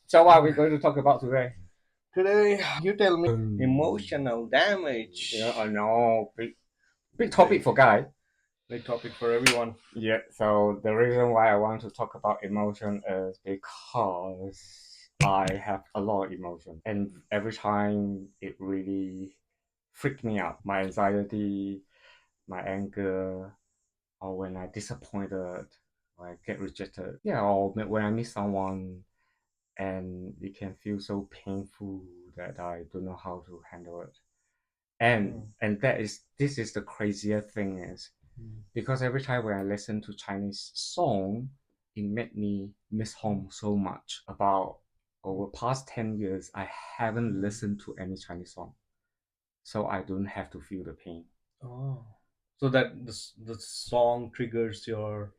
So what are we going to talk about today? Today, you tell me emotional damage. Yeah, I know. Big topic for guy. Big topic for everyone. Yeah, so the reason why I want to talk about emotion is because I have a lot of emotion. And every time it really freaked me out. My anxiety, my anger, or when I disappointed, or I get rejected. Yeah, or when I miss someone and it can feel so painful that I don't know how to handle it. And this is the craziest thing is because every time when I listen to Chinese song, it made me miss home so much. About over past 10 years, I haven't listened to any Chinese song, so I don't have to feel the pain. Oh, so that the song triggers your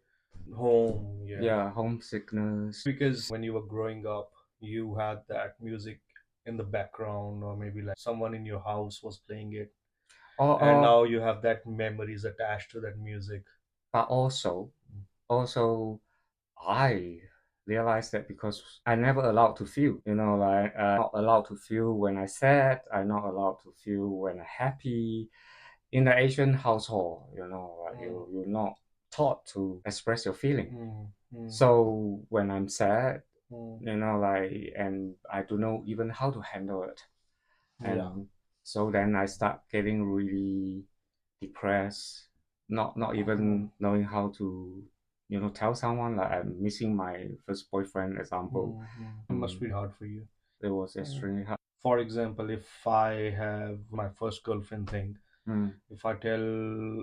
home, yeah. Yeah, homesickness. Because when you were growing up, you had that music in the background, or maybe like someone in your house was playing it, and Or now you have that memories attached to that music. but also I realized that because I never allowed to feel, like not allowed to feel when I sad, I'm not allowed to feel when I'm happy. In the Asian household, like you're not taught to express your feeling. So when I'm sad, like, and I don't know even how to handle it. Yeah. And so then I start getting really depressed, not even knowing how to, tell someone like I'm missing my first boyfriend example. It must be hard for you. It was extremely hard. For example, if I have my first girlfriend thing, Mm, if I tell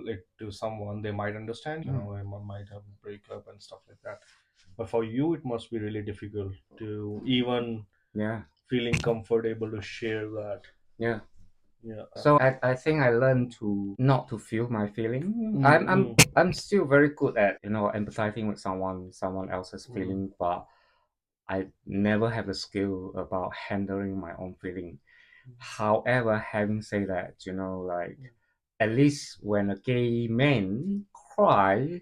it to someone, they might understand, mm, I might have a breakup and stuff like that. But for you, it must be really difficult to even yeah, feeling comfortable to share that. yeah. Yeah. So I think I learned to not to feel my feeling. I'm still very good at empathizing with someone else's feeling, but I never have the skill about handling my own feeling. However, having said that, like at least when a gay man cry,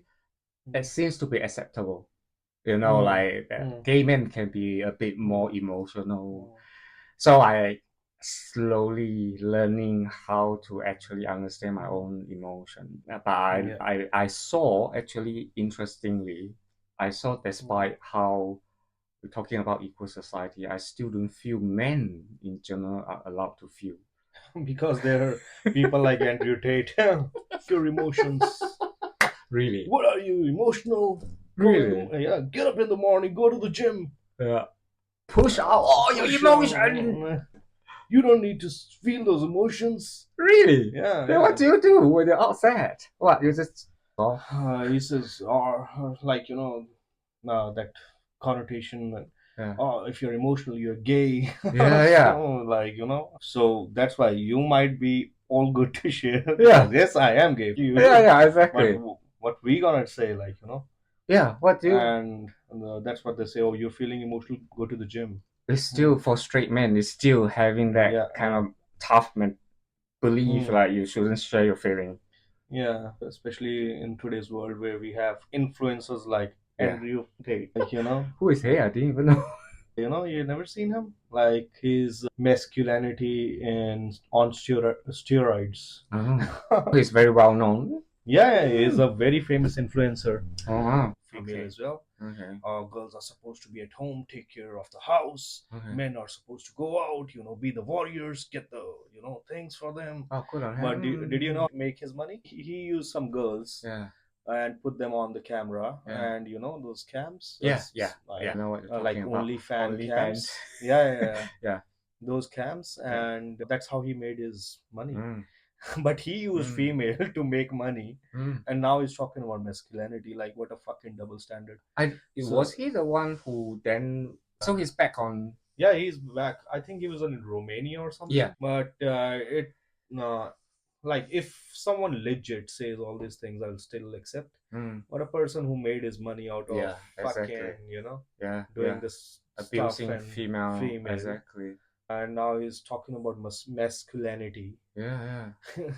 it seems to be acceptable. Like gay men can be a bit more emotional. So I slowly learning how to actually understand my own emotion. But Yeah. I saw actually interestingly, I saw despite how we're talking about equal society, I still don't feel men in general are allowed to feel. Because there are people like Andrew Tate. Your emotions. Really? What are you emotional? Really? Yeah, get up in the morning, go to the gym. Yeah. Push out all your Push emotion. on. You don't need to feel those emotions. Really? Yeah, Then what do you do when you're upset? What you just oh He says, or like that connotation. yeah Oh, if you're emotional, you're gay. yeah yeah So, like so that's why you might be all good to share. yeah Because yes, I am gay. You. yeah But exactly what we gonna say, like yeah. What do you? and that's what they say. Oh, you're feeling emotional, go to the gym. It's still for straight men. It's still having that Yeah, kind of tough belief mm, like you shouldn't share your feeling. yeah. Especially in today's world where we have influencers like Yeah. Andrew Tate. Like Who is he? I didn't even know. you never seen him. Like his masculinity and on steroids. Oh, he's very well known. Yeah, he's a very famous influencer. Oh wow. Female Okay. as well. Okay. Girls are supposed to be at home, take care of the house. Okay. Men are supposed to go out, be the warriors, get the things for them. Oh, good on But him. did you know make his money? He used some girls Yeah. and put them on the camera, Yeah. and those cams. Yeah. Yeah. Yeah. I know what you're Like talking about. OnlyFans OnlyFans. cams. Yeah. Yeah. Those cams, Yeah. and that's how he made his money. Mm. But he used female to make money, Mm. and now he's talking about masculinity. Like, what a fucking double standard. So- Was he the one who then? So he's back on. Yeah, he's back. I think he was in Romania or something. Yeah. But like, if someone legit says all these things, I'll still accept. But a person who made his money out of Yeah, fucking, exactly. Yeah. doing Yeah. this Abusing stuff and female. Exactly. and now he's talking about masculinity. Yeah. Yeah.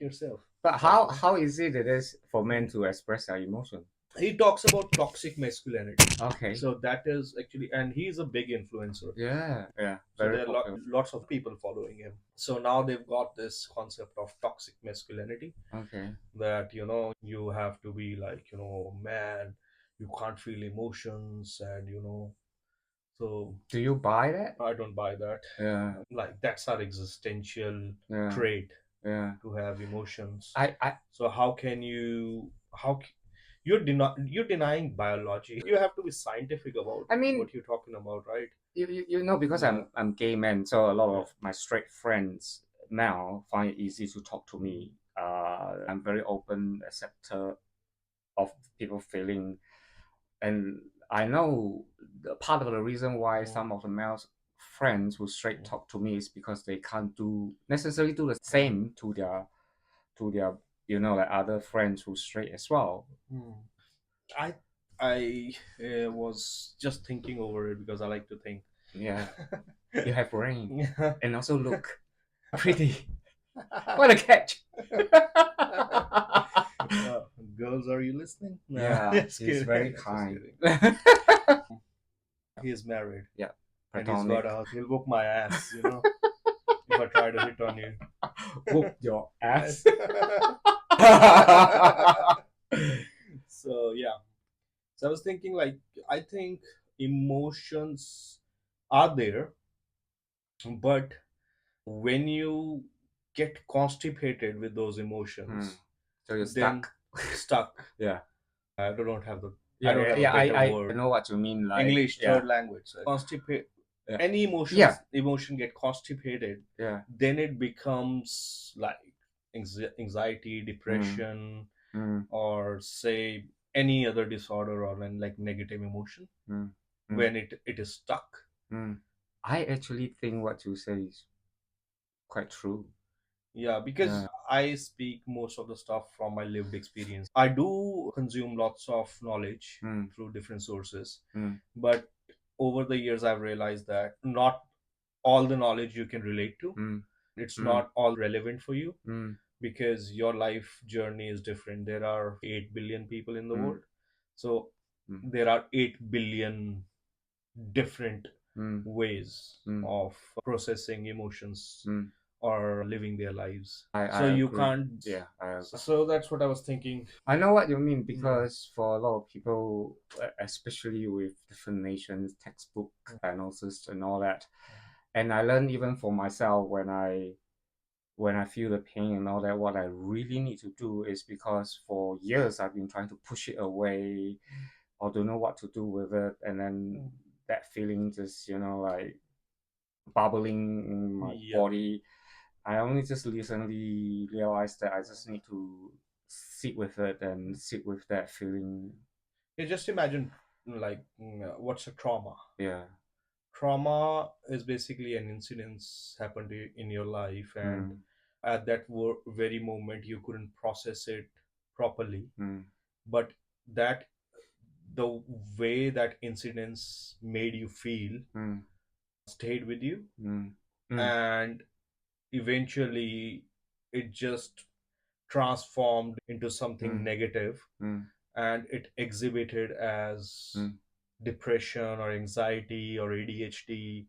Yourself. But how easy it is for men to express their emotion? He talks about toxic masculinity. Okay. So that is actually, and he's a big influencer. Yeah. Yeah. So Very there are popular. lots of people following him. So now they've got this concept of toxic masculinity, Okay. that you have to be like, man, you can't feel emotions, and so Do you buy that? I don't buy that. Yeah. Like, that's our existential Yeah. trait, Yeah. to have emotions. I. So how can you, you're denying biology. You have to be scientific about I mean, what you're talking about, right? you know, because Yeah. I'm gay man, so a lot Yeah. of my straight friends now find it easy to talk to me. I'm very open acceptor of people feeling, and I know the part of the reason why Mm. some of the male friends who straight talk to me is because they can't do necessarily do the same to their like other friends who straight as well. Mm. I was just thinking over it because I like to think. Yeah, you have brain Yeah. and also look pretty. What a catch! Girls, are you listening? No, Yeah, just he's kidding. very Just kind. kidding. He is married Yeah, and he's got platonic. a house. He'll whoop my ass, if I try to hit on you. Whoop your ass. So yeah. So I was thinking, like, I think emotions are there, but when you get constipated with those emotions, So you're then stuck. Yeah. I don't have the I Yeah, don't yeah, have yeah. a better I word. know what you mean. Like, English, yeah, third language. So constipate. yeah, Any yeah, emotion get constipated, yeah. then it becomes like anxiety, depression, Mm, or say any other disorder, or like negative emotion, mm, when it is stuck. mm. I actually think what you say is quite true. Yeah, because Yeah. I speak most of the stuff from my lived experience. I do consume lots of knowledge Mm, through different sources, mm, but over the years I've realized that not all the knowledge you can relate to. mm, It's mm, not all relevant for you, mm, because your life journey is different. There are 8 billion people in the mm, world. So mm, there are 8 billion different mm, ways mm, of processing emotions mm. or living their lives. I So you agree. can't. Yeah, I agree. So that's what I was thinking. I know what you mean because for a lot of people, especially with different nations, textbook analysis and all that, and I learned even for myself when I feel the pain and all that, what I really need to do is because for years I've been trying to push it away or don't know what to do with it, and then that feeling just like bubbling in my Yeah. body. I only just recently realized that I just need to sit with it and sit with that feeling. You just imagine, like, what's a trauma? Yeah. Trauma is basically an incident happened in your life, and Mm, at that very moment you couldn't process it properly, mm, but that the way that incidents made you feel mm, stayed with you, mm, mm, and eventually it just transformed into something mm, negative, mm, and it exhibited as mm. depression or anxiety or ADHD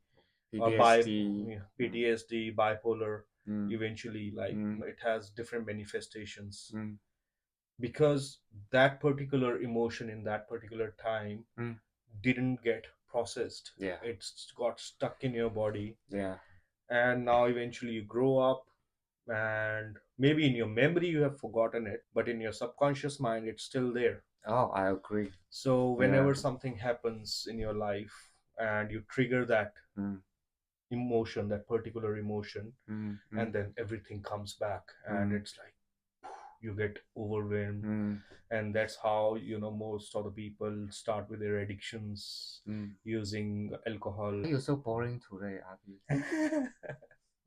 or PTSD. PTSD, bipolar. Mm, Eventually, like, mm, it has different manifestations, mm, because that particular emotion in that particular time mm. didn't get processed. Yeah. It's got stuck in your body, Yeah. and now eventually you grow up, and maybe in your memory you have forgotten it, but in your subconscious mind it's still there. Oh, I agree. So Yeah. whenever something happens in your life and you trigger that Mm, emotion, that particular emotion, mm, mm, and then everything comes back, and mm, it's like you get overwhelmed. mm, And that's how most of the people start with their addictions, mm. using alcohol. Why are you so boring today, Abhi?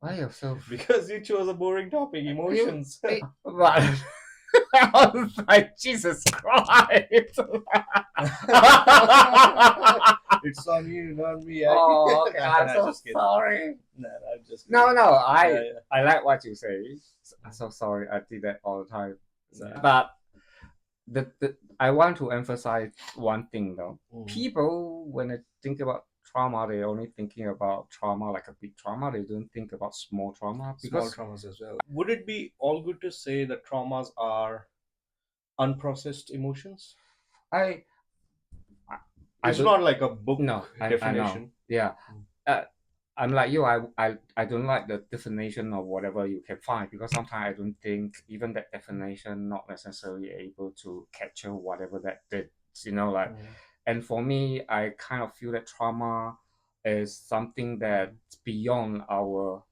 Why are you so? Because you chose a boring topic, You, emotions. but I was like, Jesus Christ! It's on you, not me. Oh, okay. Nah, I'm nah, so just kidding. sorry. Nah, I'm just No, kidding. no. I Yeah, I like what you say. I'm so sorry. I did that all the time. yeah. But I want to emphasize one thing though. Mm. People, when they think about trauma, they're only thinking about trauma like a big trauma. They don't think about small trauma Small because traumas as well. Would it be all good to say that traumas are unprocessed emotions? I I It's don't not like a book no I know definition. yeah. Mm. Uh, I'm like you. I don't like the definition of whatever you can find because sometimes I don't think even that definition not necessarily able to capture whatever that did. Like, Mm. and for me, I kind of feel that trauma is something that's beyond our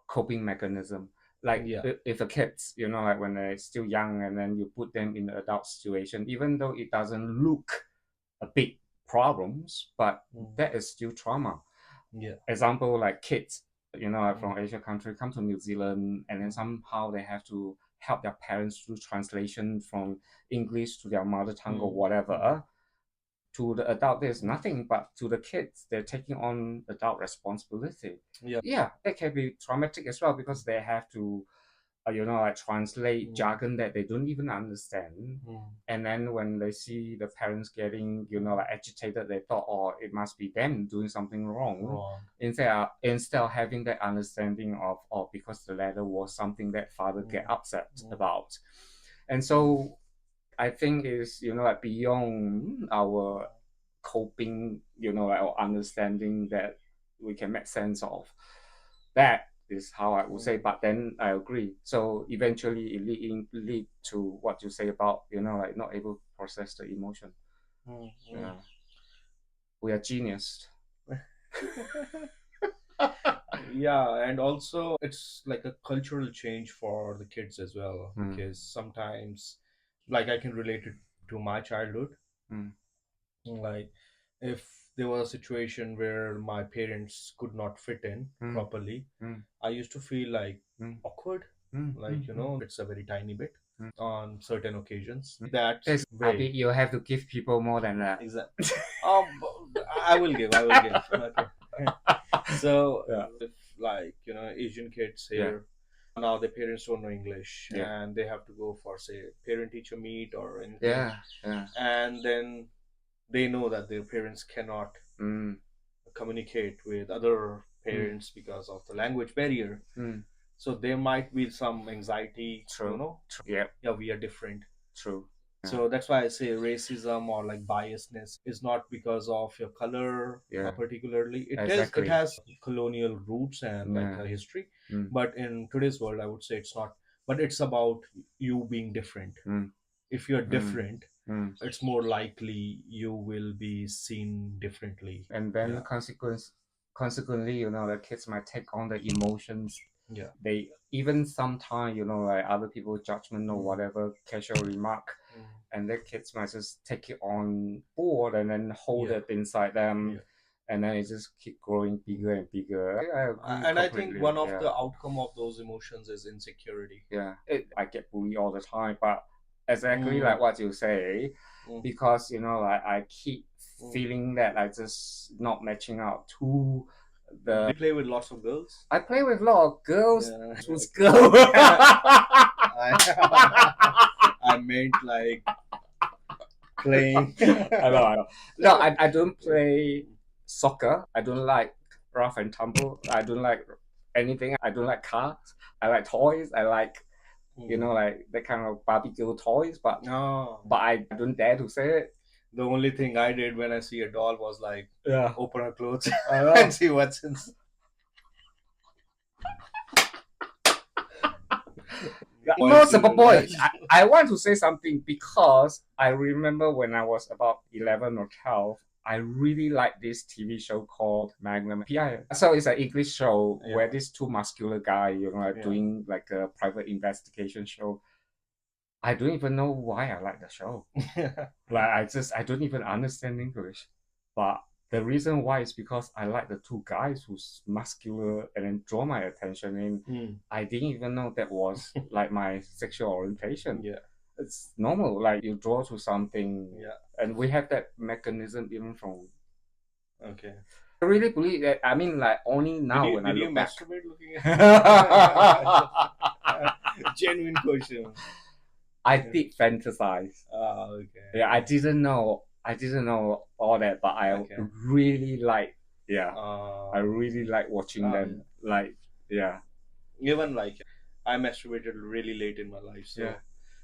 coping mechanism. Like Yeah. if a kids, like when they're still young, and then you put them in an adult situation, even though it doesn't look a big problems, but Mm. that is still trauma. Yeah. Example like kids, like from Mm. Asia country come to New Zealand, and then somehow they have to help their parents do translation from English to their mother tongue or Mm. whatever. To the adult, there's nothing, but to the kids, they're taking on adult responsibility. Yeah. Yeah, it can be traumatic as well because they have to like translate Mm. jargon that they don't even understand. Mm. And then when they see the parents getting, like agitated, they thought, oh, it must be them doing something wrong. Wrong. Instead of having that understanding of, oh, because the letter was something that father get upset about. And so I think is, like beyond our coping, like our understanding that we can make sense of. That is how I would say. But then I agree. So eventually it lead to what you say about, like not able to process the emotion. Mm. Yeah. We are genius. Yeah, and also it's like a cultural change for the kids as well, Mm. because sometimes, like, I can relate it to my childhood. Mm. Like, if there was a situation where my parents could not fit in properly, Mm. I used to feel like Mm. awkward. Mm. Like, it's a very tiny bit Mm. on certain occasions. That Yes, I way. think you have to give people more than that. Exactly. I will give. I will give. Okay. So Yeah. if, like, Asian kids Yeah. here, now their parents don't know English, Yeah. and they have to go for, say, parent teacher meet or anything. Yeah. Yeah. And then they know that their parents cannot Mm. communicate with other parents because of the language barrier. Mm. So there might be some anxiety. True. Yeah. Yeah, we are different. True. Yeah. So that's why I say racism or like biasness is not because of your color. Yeah. Particularly. It Exactly. has colonial roots and like Yeah. a history. Mm. But in today's world, I would say it's not. But it's about you being different. Mm. If you're Mm. different, Mm. it's more likely you will be seen differently. And then Yeah. consequently, the kids might take on the emotions. Yeah. They even sometimes, like other people judgment or whatever casual remark, and their kids might just take it on board and then hold Yeah. it inside them. Yeah. And then it just keep growing bigger and bigger. I agree And I think completely. one of Yeah. the outcome of those emotions is insecurity. Yeah, I get bullied all the time, but exactly Mm. like what you say, Mm. because like I keep Mm. feeling that I just not matching out to the. Do you play with lots of girls? I play with a lot of girls. Yeah. Who's Okay. girl? I meant like playing. I know. No, I don't play soccer. I don't like rough and tumble. I don't like anything. I don't like cars. I like toys. I like like that kind of Barbie girl toys, but No. but I don't dare to say it. The only thing I did when I see a doll was like Yeah. open her clothes I know. and see what's inside. Most of the point, I want to say something because I remember when I was about 11 or 12, I really like this TV show called Magnum PI. So it's an English show where these two muscular guys, doing like a private investigation show. I don't even know why I like the show. Like I don't even understand English. But the reason why is because I like the two guys who's muscular and then draw my attention, and I didn't even know that was like my sexual orientation. Yeah. It's normal, like you draw to something. Yeah. And we have that mechanism even from. Okay. I really believe that. I mean, like only now when I Did you look back. masturbate looking at genuine question? I did fantasize. Okay. Yeah, I didn't know all that, but I Okay. really like. Yeah, I really like watching them. Yeah. Like, yeah. Even like I masturbated really late in my life, so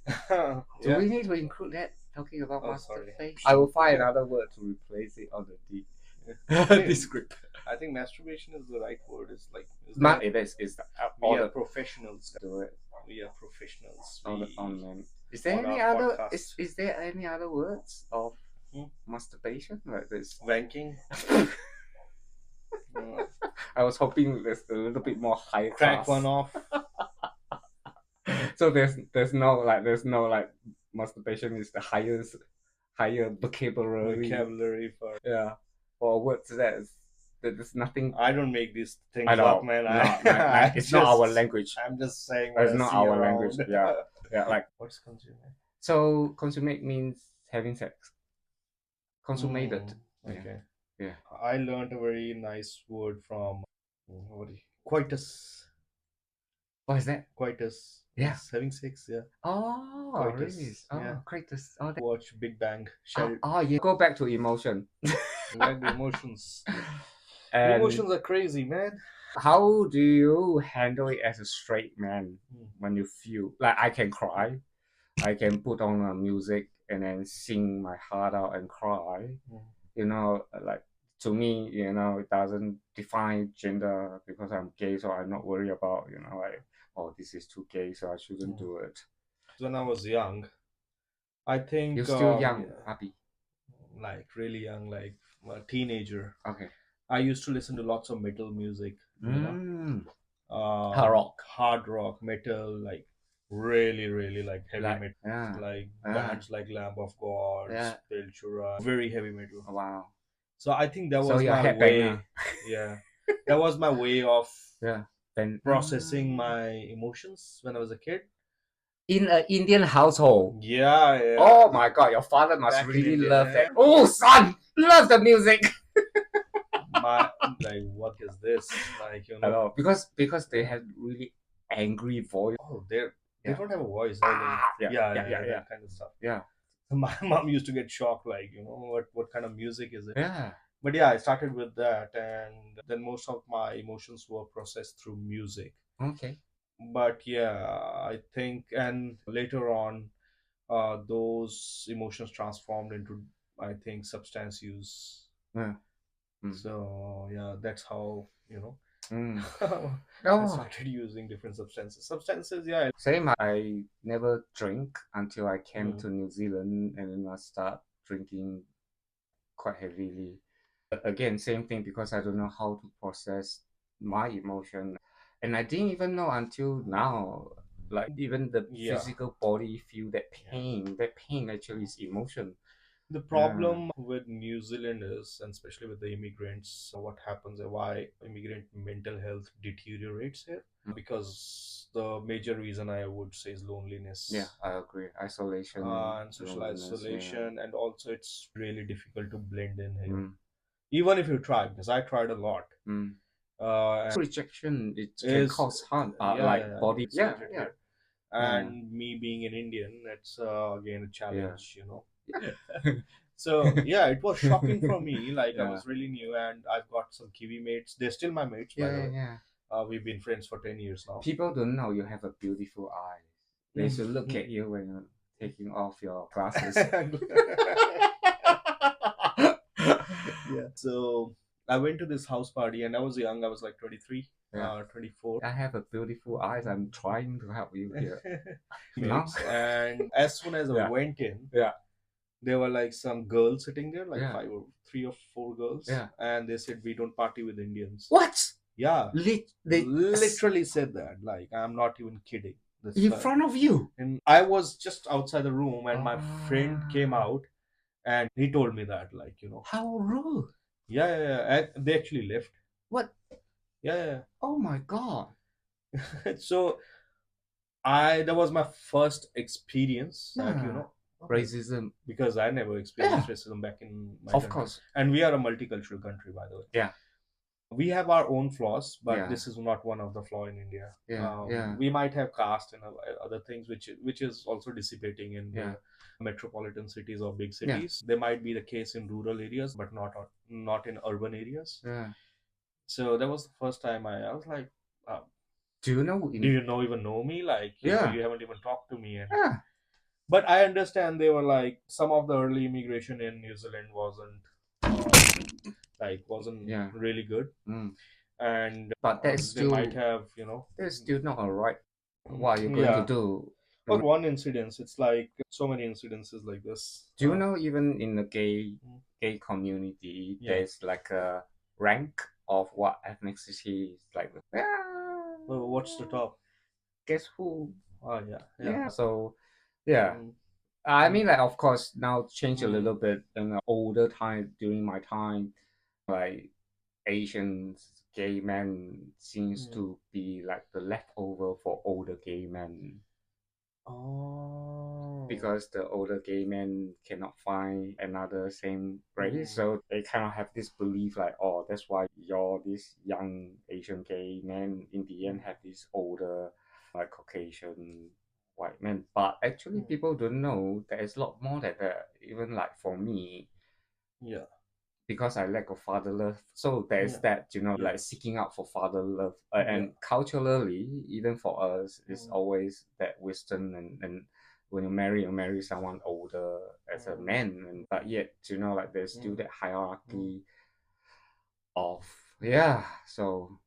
Do yeah. we need to include that talking about Oh, sorry. masturbation? I will find another word to replace it on the I think, script. I think masturbation is the right word. It's like It is. It's we all are the professionals. do it. We are professionals. All the We on them. Is there on any our other? podcast. Is there any other words of Hmm? masturbation like this? Wanking. I was hoping there's a little bit more higher Crack class. one off. So there's no like masturbation is the higher vocabulary For yeah for words there's nothing. I don't make these things I know up, man. it's not our language. I'm just saying what It's I not see our around. language. Yeah, like What's consummate? so consummate means having sex. Consummated. Okay. Yeah. I learned a very nice word from coitus. What is that? Coitus. Yeah. Yes, having sex. Yeah. Oh, Coitus. really? Oh, Yeah. coitus. Oh, Watch Big Bang. yeah. Go back to emotion. Like the emotions. And Emotions are crazy, man. how do you handle it as a straight man when you feel like I can cry? I can put on a music and then sing my heart out and cry. You know, like to me, it doesn't define gender because I'm gay, so I'm not worried about, like, oh, this is too gay, so I shouldn't do it. When I was young, I think You're still young, Abhi. Like really young, like a teenager. Okay. I used to listen to lots of metal music, hard rock, metal, like really like heavy metal, like bands like Lamb of God, Speltura, very heavy metal. Wow. So I think that was my way. Yeah, that was my way of processing my emotions when I was a kid. In an Indian household. Yeah. Oh my God, your father must really love that. Oh, son, love the music. Like, what is this? Like, I know, because they have really angry voice. Oh, they don't have a voice. Yeah, that kind of stuff. Yeah. My mom used to get shocked, like, what kind of music is it? Yeah. But yeah, I started with that, and then most of my emotions were processed through music. Okay. But yeah, I think, and later on, those emotions transformed into, I think, substance use. Yeah. So yeah, that's how I Oh. started using different substances. Yeah. Same. I never drink until I came to New Zealand, and then I start drinking quite heavily. Again, same thing, because I don't know how to process my emotion, and I didn't even know until now. Like, even the physical body feel that pain. That pain actually is emotion. The problem with New Zealanders, and especially with the immigrants, what happens, why immigrant mental health deteriorates here? Because the major reason I would say is loneliness. Yeah, I agree. Isolation and social loneliness, isolation, and also it's really difficult to blend in here. Even if you try, because I tried a lot. Rejection, it can cause harm, body. Yeah. And me being an Indian, it's again a challenge, So yeah, it was shocking for me. Like, I was really new, and I've got some Kiwi mates. They're still my mates, by the way. We've been friends for 10 years now. People don't know you have a beautiful eye. They should look at you when you're taking off your glasses. Yeah. So I went to this house party, and I was young. I was like 23, 24. I have a beautiful eyes. I'm trying to help you here. And as soon as I went in, there were like some girls sitting there, like 3 or 4 girls. And they said, we don't party with Indians. What? Yeah. They literally said that. Like, I'm not even kidding. In front of you? And I was just outside the room, and my friend came out, and he told me that, like, How rude. Yeah. They actually left. What? Yeah. Oh my God. So that was my first experience that, racism, because I never experienced racism back in my country. Course. And we are a multicultural country, by the way. Yeah. We have our own flaws, but Yeah. this is not one of the flaw in India. Yeah. Yeah. We might have caste and other things, which is also dissipating in Yeah. the metropolitan cities or big Yeah. cities. They might be the case in rural areas, but not in urban areas. Yeah. So that was the first time I was like, uh, Do you know do in you even know me? Like, yeah. you haven't even talked to me. And Yeah. but I understand they were like some of the early immigration in New Zealand wasn't Yeah. really good, Mm. and But they might have that's still not alright. What are you going to yeah. do? Not one incident. It's like so many incidences like this. Do you know even in the Mm, gay community, yeah. there's like a rank of what ethnicity is like? Well, what's the top? Guess who? Oh yeah, yeah. Yeah. So, yeah. Mm, I mm, mean, like, of course, now change a mm, little bit. In the older time, during my time, like Asians, gay men seems mm. to be like the leftover for older gay men Oh. because the older gay men cannot find another same race. Mm, So they kind of have this belief like, oh, that's why you're this young Asian gay men in the end mm, have this older, like Caucasian white men. But actually, mm. people don't know there is a lot more than that. Even like for me, Yeah, because I lack of father love. So there's yeah, that, yeah, like seeking out for father love. yeah. And culturally, even for us, it's Mm, always that Western and when you marry someone older as a mm, man, but yet, like there's still mm, that mm. hierarchy of, yeah. So,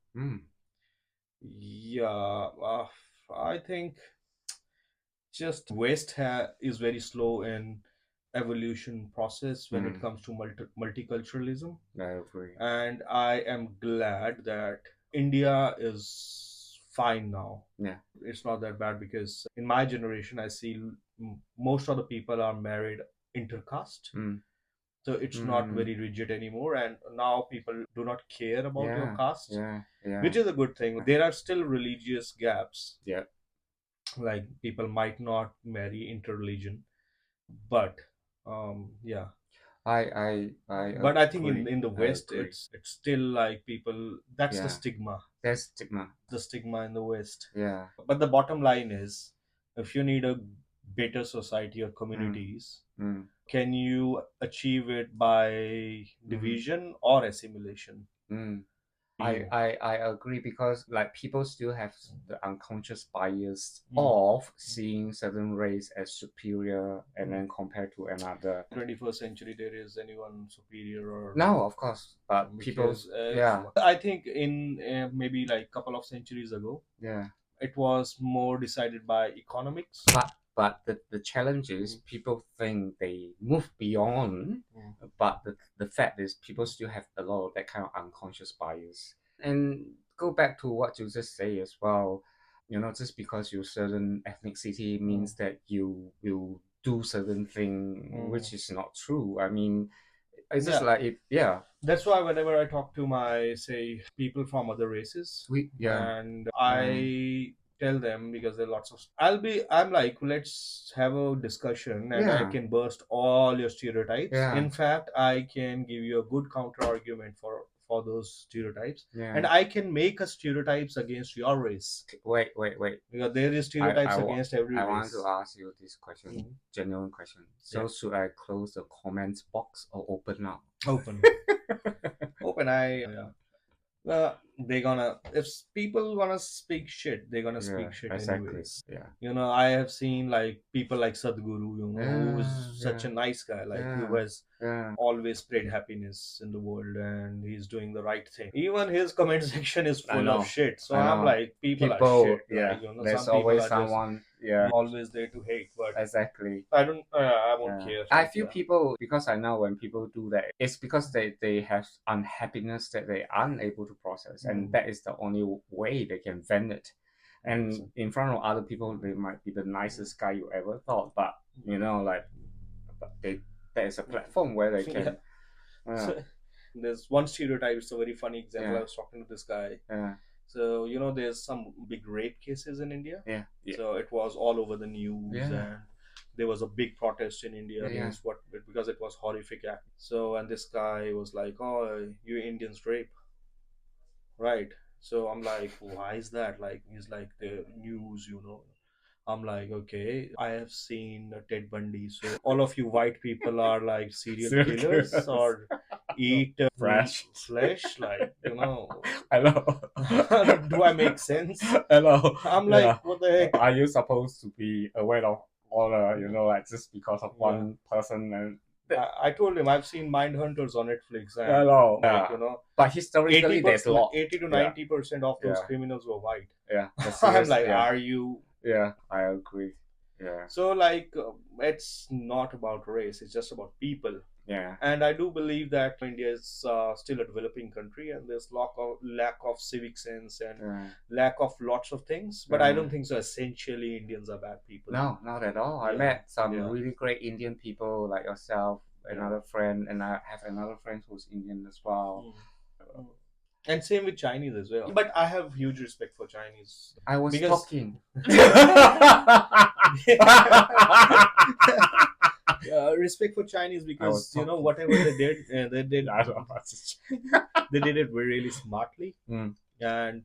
Yeah, I think just is very slow in evolution process when it mm, comes to multiculturalism, I agree. and I am glad that India is fine now. Yeah. It's not that bad because in my generation I see most of the people are married intercaste, Mm, so it's not mm, very rigid anymore, and now people do not care about your yeah. caste, Yeah. Yeah. which is a good thing. There are still religious gaps, Yeah. like people might not marry interreligion, but yeah. I But I think agree. in the I West agree. it's still like people, that's the Yeah. stigma, There's stigma. in the West. Yeah. But the bottom line is, if you need a better society or Mm, communities, mm, can you achieve it by mm, division or assimilation? mm. You. I agree because like people still have the unconscious bias Mm. of seeing certain race as superior and Mm. then compared to another. 21st century there is anyone superior or No, of course, but because people's yeah, I think in maybe like couple of centuries ago yeah. it was more decided by economics. But the challenge is Mm, people think they move beyond, mm, but the fact is people still have a lot of that kind of unconscious bias. And go back to what you just say as well, just because you're certain ethnicity mm, means that you will do certain thing, mm. which is not true. I mean, it's just Yeah, like it, yeah. that's why whenever I talk to my say people from other races, Yeah, and yeah, I tell them, because there are lots of, I'm like, let's have a discussion and I yeah, can burst all your stereotypes. yeah, In fact, I can give you a good counter argument for those stereotypes, and yeah. I can make a stereotypes against your race, Wait. because there is I, stereotypes I, wa- against every I want to race. ask you this question, Mhm. genuine question. Yeah, So should I close the comments box or open up? open, open. Yeah. They gonna, if people wanna speak shit, they're gonna Yeah, speak shit exactly. anyways. Yeah. I have seen like people like Sadhguru, who Yeah, is such yeah, a nice guy, like who yeah, has yeah. always spread happiness in the world, and he's doing the right thing. Even his comment section is I full of know. shit. So I I'm know. like, people are People, shit. yeah. Like, There's some people always are just someone, yeah, always there to hate, but exactly. I won't Yeah. care. I Like, feel people, because I know when people do that, it's because they have unhappiness that they aren't able to process. And mm, that is the only way they can vent it. And 100%. in front of other people, they might be the nicest guy you ever thought. But, like, but there is a platform where they Yeah. can, uh, So there's one stereotype. It's a very funny example. I yeah, was talking to this guy. yeah, So, there's some big rape cases in India. yeah, yeah, So it was all over the news, yeah, and there was a big protest in India yeah, against what, because it was horrific act. So, and this guy was like, "Oh, you Indians rape." right? So I'm like, why is that? Like, he's like, the news, you know. I'm like, okay, I have seen Ted Bundy. So all of you white people are like serial Serial killers killers. or eat Fresh. flesh, like, you know. Hello. Do I make sense? Hello. I'm Yeah. like, what the heck? Are you supposed to be aware of all the, like just because of Yeah. one person and I told him I've seen Mindhunters on Netflix, and hello. like, Yeah. you know, But historically, there's a lot. 80 to Yeah. 90% of those Yeah. criminals were white. Yeah. I'm like, Yeah. are you? Yeah. I agree. Yeah. So like, it's not about race; it's just about people. Yeah. And I do believe that India is still a developing country, and there's lack of civic sense and Yeah. lack of lots of things. But I Yeah. don't think so. Essentially, Indians are bad people. No, not at all. I Yeah. met some Yeah. really great Indian people like yourself, Yeah. another friend, and I have another friend who's Indian as well. Mm. And same with Chinese as well. But I have huge respect for Chinese. I was Because- talking. Respect for Chinese was because you know talking. whatever they did, I don't know. they did it really smartly, Mm. and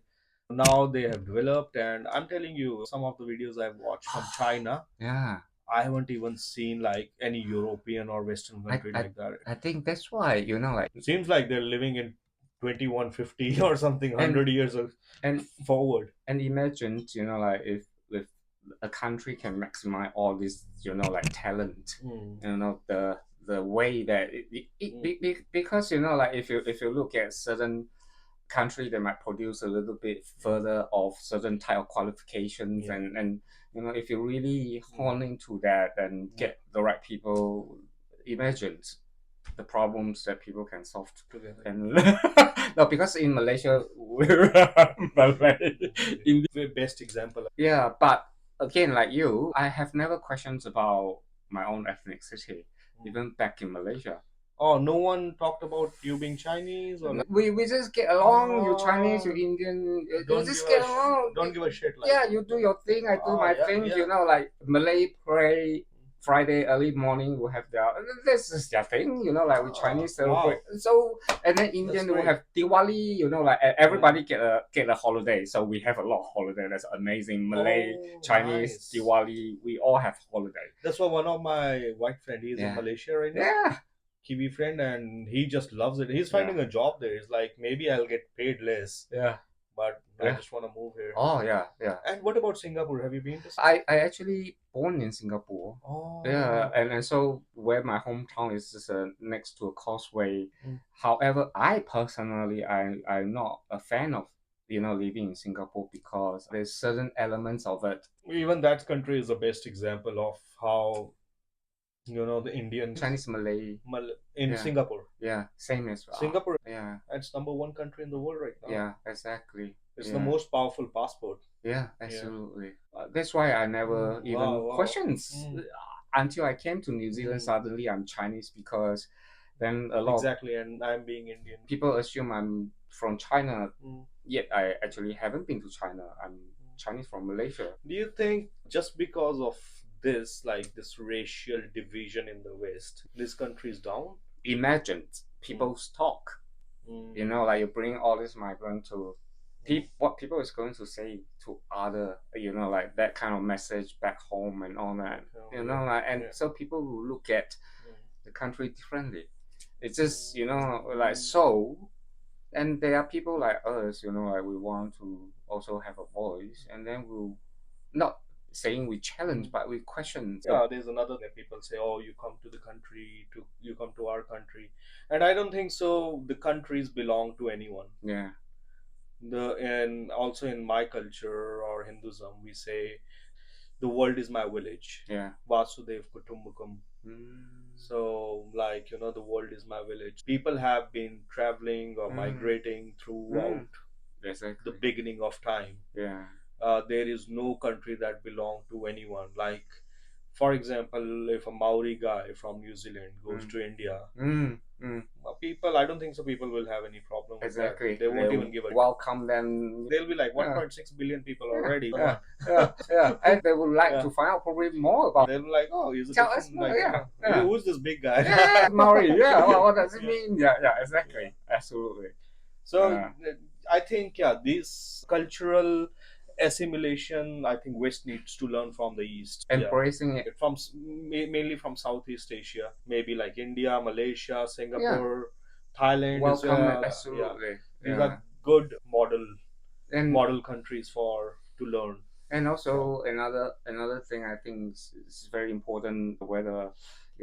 now they have developed. And I'm telling you, some of the videos I've watched from China, Yeah, I haven't even seen like any European or Western country like that. I think that's why like It seems like they're living in 2150 or something, 100 years and forward. and imagine like if a country can maximize all this like talent, the way that because like if you look at certain country, they might produce a little bit further of certain type of qualifications, Yeah. and if you really hone into that and get the right people, imagine the problems that people can solve Together. and no, because in Malaysia we're Malay. The best example. Yeah, but again, like you, I have never questions about my own ethnicity, even back in Malaysia. Oh, no one talked about you being Chinese, or like, We just get along. You Chinese, you Indian. We just get along. don't give a shit. Like, Yeah, you do your thing, I do my yeah, thing. yeah. Like Malay pray Friday early morning will have their this is their thing. Like we Chinese celebrate. So and then Indian will great. have Diwali. Like everybody get a holiday. So we have a lot of holiday. That's amazing. Malay, Chinese, Nice. Diwali. We all have holiday. That's why one of my white friend, he's in Malaysia right now. Yeah. Kiwi friend, and he just loves it. He's finding a job there. He's like, maybe I'll get paid less. Yeah. But I just want to move here. Oh yeah, yeah. And what about Singapore? Have you been to? I actually born in Singapore. Oh. Yeah, and so where my hometown is just next to a causeway. However, I personally I'm not a fan of living in Singapore because there's certain elements of it. Even that country is the best example of how the Indian Chinese Malay in Singapore. Yeah, same as Singapore. Yeah, it's number one country in the world right now. Yeah, exactly. It's the most powerful passport. Yeah, absolutely. That's why I never even questions until I came to New Zealand. Suddenly, I'm Chinese because then a lot and I'm being Indian. People assume I'm from China. Yet I actually haven't been to China. I'm Chinese from Malaysia. Do you think just because of this, like this racial division in the West, this country is down? Imagine people's talk. Like you bring all this migrant to what people is going to say to other, like that kind of message back home and all that. So people will look at the country differently. It's just like so. And there are people like us, like we want to also have a voice, and then we'll not saying we challenge, but we question. Yeah, there's another that people say, "Oh, you come to our country," and I don't think so. The countries belong to anyone. Yeah. And also in my culture or Hinduism, we say, "The world is my village." Yeah. Vasudev Kutumbakam. So, like, the world is my village. People have been traveling or migrating throughout the beginning of time. Yeah. There is no country that belongs to anyone. Like, for example, if a Maori guy from New Zealand goes to India, I don't think so people will have any problem with that. They won't even give a welcome them. They'll be like 1.6 billion people already. Yeah. And they would like to find out probably more about. They'll be like, oh, he's a tell us more. Who's this big guy? Yeah, Maori. Yeah, what does it mean? Yeah, exactly. Absolutely. So I think, yeah, this cultural assimilation, I think West needs to learn from the East. Yeah, embracing it. mainly from Southeast Asia, maybe like India, Malaysia, Yeah, Singapore, Thailand as welcome it, well. Yeah, absolutely. these Yeah, are good and model countries for to learn and from. also another thing I think is very important, whether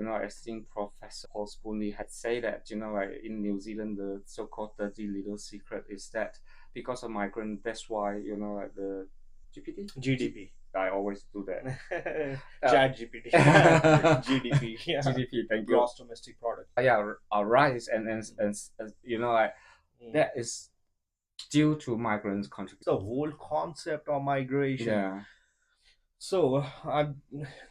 I think Professor Paul Spoonley had said that, like in New Zealand, the so-called dirty little secret is that because of migrant, that's why, like the GPT, GDP. I always do that. Chat GPT. GDP. Yeah. GDP, thank you. Gross domestic product. Yeah, rise, and like that is due to migrants' contribution. The whole concept of migration. Yeah, So I'm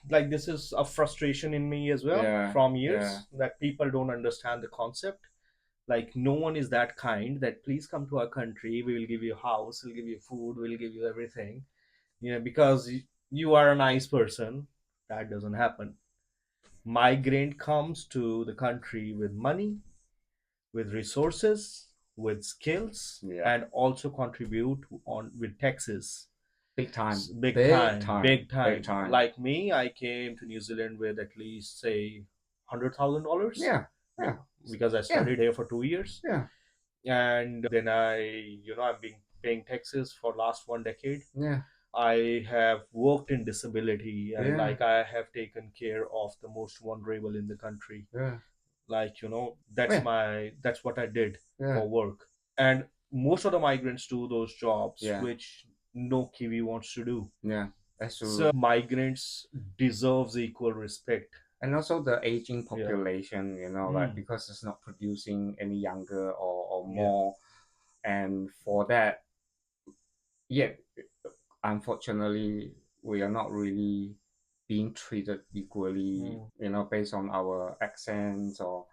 like, this is a frustration in me as well yeah, from years, yeah, that people don't understand the concept. Like, no one is that kind that please come to our country, we will give you a house, we'll give you food, we'll give you everything, because you are a nice person. That doesn't happen. Migrant comes to the country with money, with resources, with skills, yeah. and also contribute on with taxes. Big time, Big big time, time, big big time. time. Like me, I came to New Zealand with at least, say, $100,000. Yeah, yeah, Because I yeah, studied here for 2 years, yeah, and then I'm being paying taxes for last 1 decade. yeah, I have worked in disability, and yeah, like, I have taken care of the most vulnerable in the country. yeah, Like, that's yeah, that's what I did yeah, for work. And most of the migrants do those jobs yeah, which no Kiwi wants to do. yeah. So Absolutely. migrants deserves equal respect. And also the aging Yeah. population, like because it's not producing any younger or Yeah. more, and for that, yet unfortunately, we are not really being treated equally, based on our accents or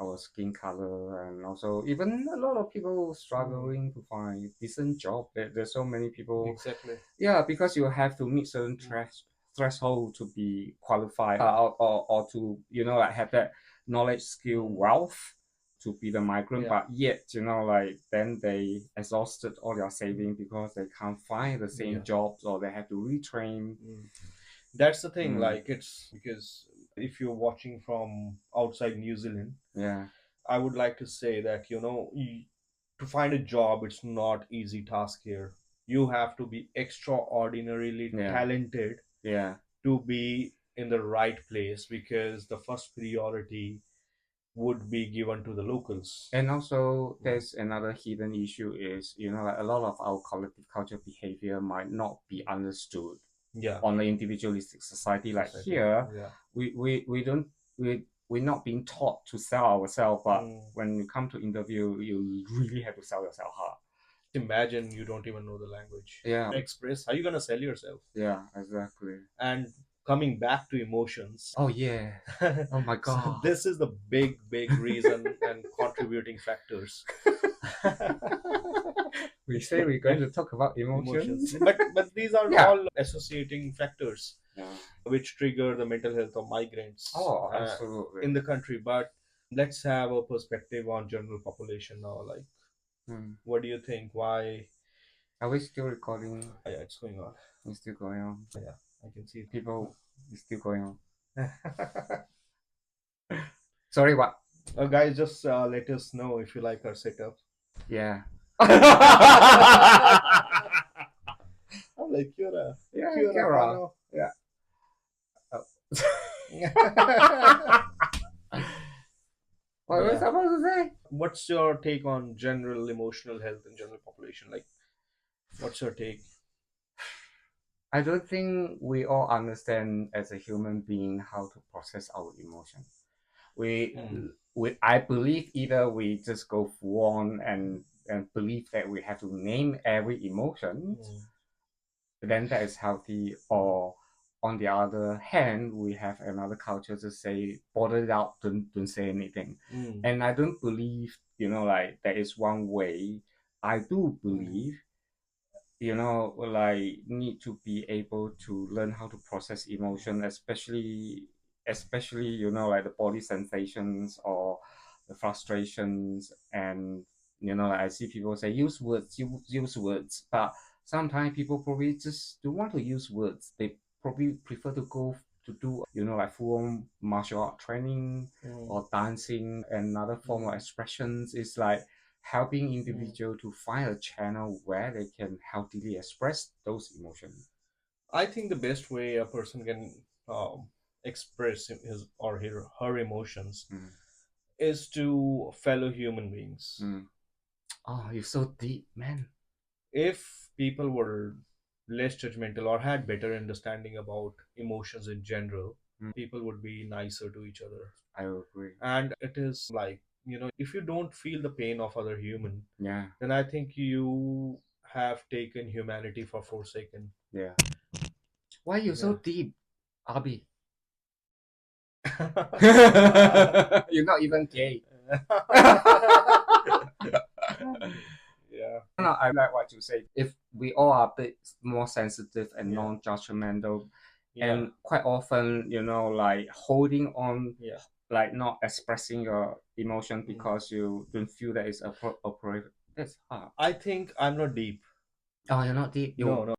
our skin color, and also even a lot of people struggling to find decent job. There's so many people. Exactly. Yeah, because you have to meet certain threshold to be qualified, or to like have that knowledge, skill, wealth to be the migrant. Yeah. But yet, like then they exhausted all their saving because they can't find the same Yeah. jobs, or they have to retrain. That's the thing. Like, it's because if you're watching from outside New Zealand, Yeah, I would like to say that, to find a job, it's not easy task here. You have to be extraordinarily yeah, talented yeah. to be in the right place, because the first priority would be given to the locals. And also, there's another hidden issue is, like a lot of our collective culture behavior might not be understood Yeah. on the individualistic society. Like here, Yeah. we don't we're not being taught to sell ourselves, but Mm. when you come to interview, you really have to sell yourself hard. Imagine you don't even know the language. Yeah. Express, how are you gonna sell yourself? Yeah, exactly. And coming back to emotions. Oh yeah. Oh my So god. this is the big reason and contributing factors. We say we're going to talk about emotions. But these are Yeah. all associating factors, Yeah. which trigger the mental health of migrants Oh, absolutely. in the country. But let's have a perspective on general population now. Like, what do you think? Why? Are we still recording? Yeah, it's going on. It's still going on. Yeah, I can see it. People, it's still going on. Sorry, what? Guys, just let us know if you like our setup. Yeah. I'm like, Kira. Yeah, Kira. Kira. Yeah. What was I supposed to say? What's your take on general emotional health in general population? Like, what's your take? I don't think we all understand as a human being how to process our emotion. I believe either we just go full on and believe that we have to name every emotion, then that is healthy, or on the other hand, we have another culture to say, bottle it out, don't say anything. And I don't believe, like there is one way. I do believe, like need to be able to learn how to process emotion, especially, like the body sensations or the frustrations, and I see people say use words, use words, but sometimes people probably just don't want to use words. They probably prefer to go to do like full on martial art training or dancing. Another form of expressions is like helping individual to find a channel where they can healthily express those emotions. I think the best way a person can express his or her emotions Mm. is to fellow human beings. Mm. Oh, you're so deep, man. If people were less judgmental or had better understanding about emotions in general, people would be nicer to each other. I agree. And it is like, if you don't feel the pain of other human, Yeah, then I think you have taken humanity for forsaken. yeah. Why you so deep, Abby? You're not even gay. Yeah. No, I like what you say. If we all are a bit more sensitive and Yeah. non-judgmental, Yeah. and quite often, like holding on, Yeah. like not expressing your emotion because you don't feel that it's appropriate. That's hard. I think I'm not deep. Oh, you're not deep. No, no.